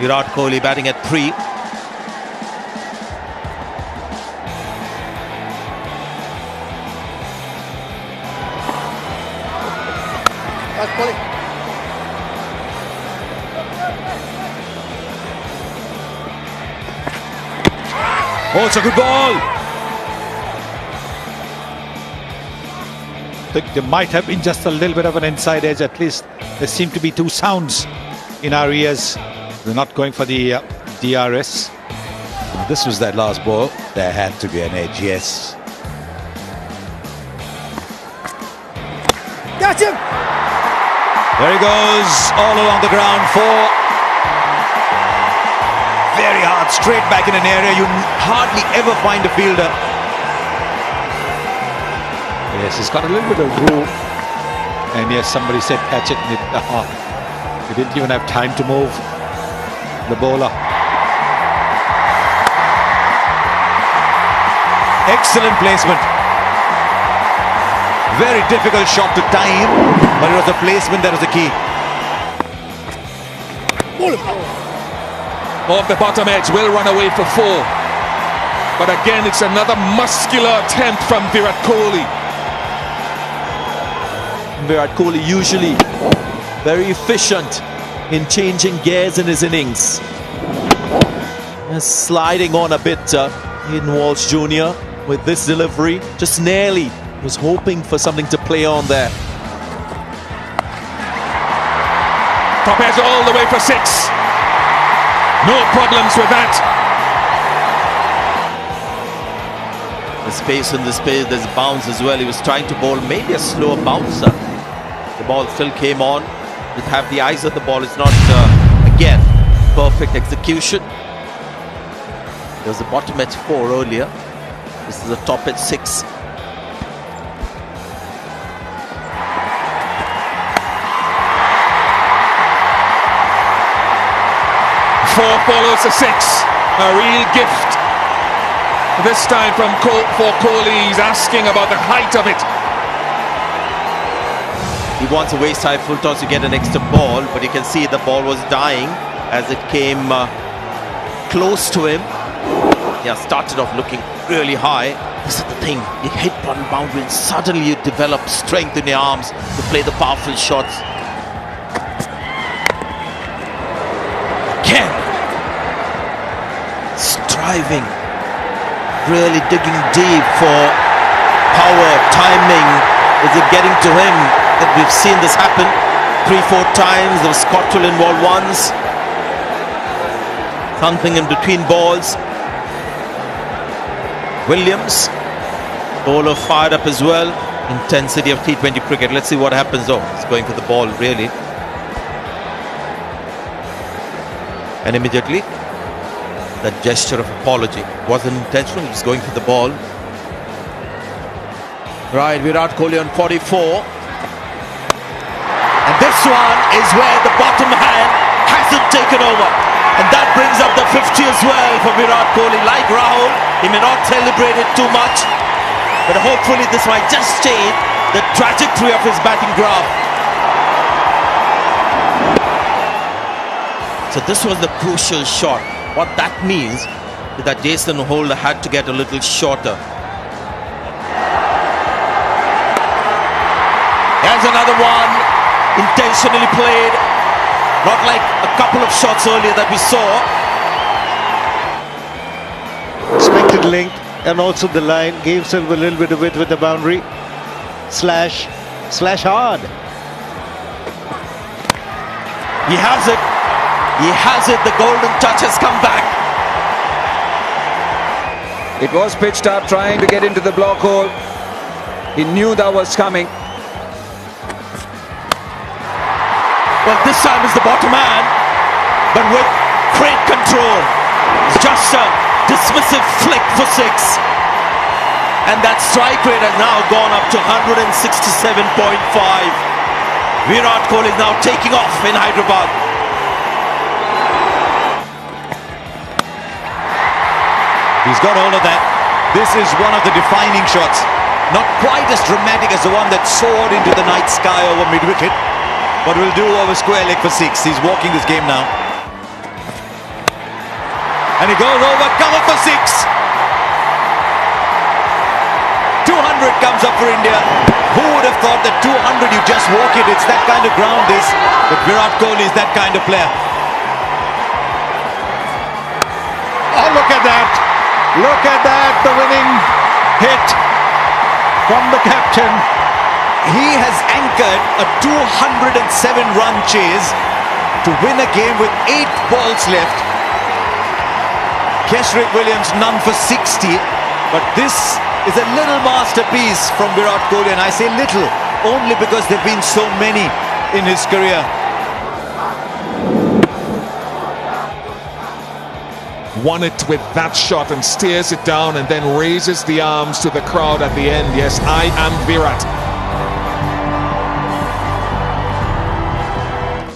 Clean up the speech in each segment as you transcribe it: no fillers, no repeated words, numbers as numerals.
Virat Kohli batting at 3. Oh, it's a good ball. I think there might have been just a little bit of an inside edge. At least there seem to be two sounds in our ears. We're not going for the DRS. This was that last ball. There had to be an edge, yes. Got him! There he goes, all along the ground. 4. Very hard, straight back in an area you hardly ever find a fielder. Yes, he's got a little bit of room. And yes, somebody said catch it. And he didn't even have time to move the bowler. Excellent placement. Very difficult shot to time, but it was the placement that was the key. Off the bottom edge, will run away for 4. But again, it's another muscular attempt from Virat Kohli. Virat Kohli usually very efficient in changing gears in his innings. Sliding on a bit, Hayden Walsh Jr. with this delivery. Just nearly was hoping for something to play on there. Top edge all the way for 6. No problems with that. The space in the space, there's bounce as well. He was trying to bowl maybe a slower bouncer. The ball still came on. Just have the eyes of the ball. It's not, again, perfect execution. There was a bottom edge 4 earlier. This is a top edge 6. Four follows a 6. A real gift. This time for Kohli. He's asking about the height of it. He wants a waist high full toss to get an extra ball, but you can see the ball was dying as it came close to him. Yeah, started off looking really high. This is the thing, you hit one boundary and suddenly you develop strength in your arms to play the powerful shots. Again, striving, really digging deep for power, timing. Is it getting to him? That we've seen this happen 3-4 times. There was Scotland involved once. Something in between balls. Williams, bowler fired up as well. Intensity of T20 cricket. Let's see what happens. Oh, he's going for the ball really. And immediately that gesture of apology wasn't intentional. He was going for the ball. Right, Virat Kohli on 44. And this one is where the bottom hand hasn't taken over. And that brings up the 50 as well for Virat Kohli. Like Rahul, he may not celebrate it too much, but hopefully this might just change the trajectory of his batting graph. So this was the crucial shot. What that means is that Jason Holder had to get a little shorter. There's another one, intentionally played, not like a couple of shots earlier that we saw. Expected length and also the line, gave himself a little bit of width with the boundary. Slash hard. He has it. He has it. The golden touch has come back. It was pitched up, trying to get into the block hole. He knew that was coming. Well, this time is the bottom man, but with great control. It's just a dismissive flick for 6. And that strike rate has now gone up to 167.5. Virat Kohli is now taking off in Hyderabad. He's got all of that. This is one of the defining shots. Not quite as dramatic as the one that soared into the night sky over mid-wicket, but will do over square leg for 6. He's walking this game now. and he goes over, cover for 6. 200 comes up for India. Who would have thought that 200 you just walk it? It's that kind of ground this. But Virat Kohli is that kind of player. Oh, look at that. Look at that. The winning hit from the captain. He has anchored a 207-run chase to win a game with 8 balls left. Kesrick Williams none for 60. But this is a little masterpiece from Virat Kohli, and I say little only because there have been so many in his career. Won it with that shot and steers it down and then raises the arms to the crowd at the end. Yes, I am Virat.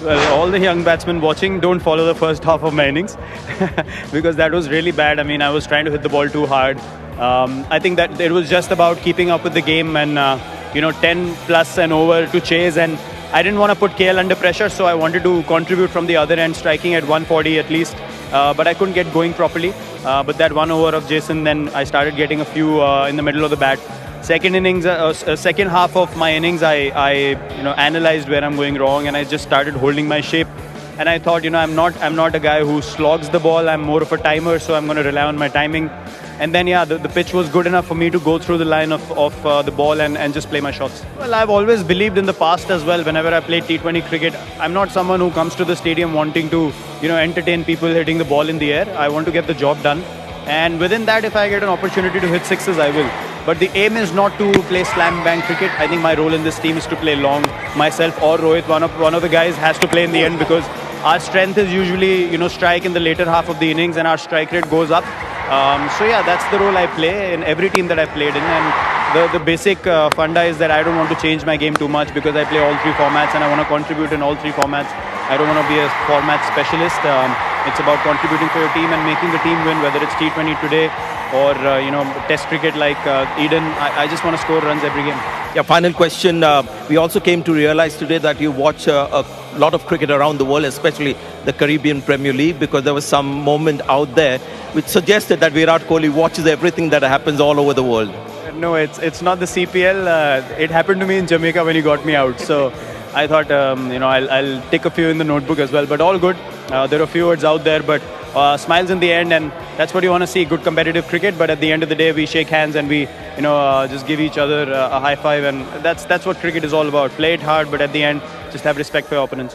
Well, all the young batsmen watching, don't follow the first half of my innings because that was really bad. I mean, I was trying to hit the ball too hard. I think that it was just about keeping up with the game and 10 plus and over to chase, and I didn't want to put KL under pressure, so I wanted to contribute from the other end, striking at 140 at least, but I couldn't get going properly. But that 1 over of Jason, then I started getting a few in the middle of the bat. Second half of my innings, I analyzed where I'm going wrong, and I just started holding my shape. And I thought, I'm not a guy who slogs the ball. I'm more of a timer, so I'm going to rely on my timing. And then, the pitch was good enough for me to go through the line of the ball and just play my shots. Well, I've always believed in the past as well. Whenever I played T20 cricket, I'm not someone who comes to the stadium wanting to, entertain people hitting the ball in the air. I want to get the job done. And within that, if I get an opportunity to hit sixes, I will. But the aim is not to play slam bang cricket. I think my role in this team is to play long. Myself or Rohit, one of the guys, has to play in the end because our strength is usually, strike in the later half of the innings and our strike rate goes up. That's the role I play in every team that I played in. And the basic funda is that I don't want to change my game too much because I play all 3 formats and I want to contribute in all 3 formats. I don't want to be a format specialist. It's about contributing for your team and making the team win, whether it's T20 today or Test cricket like Eden. I just want to score runs every game. Yeah, final question. We also came to realize today that you watch a lot of cricket around the world, especially the Caribbean Premier League, because there was some moment out there which suggested that Virat Kohli watches everything that happens all over the world. No, it's not the CPL. It happened to me in Jamaica when he got me out. So I thought, I'll take a few in the notebook as well. But all good. There are a few words out there, but smiles in the end, and that's what you want to see. Good competitive cricket, but at the end of the day, we shake hands and we, just give each other a high five, and that's what cricket is all about. Play it hard, but at the end, just have respect for your opponents.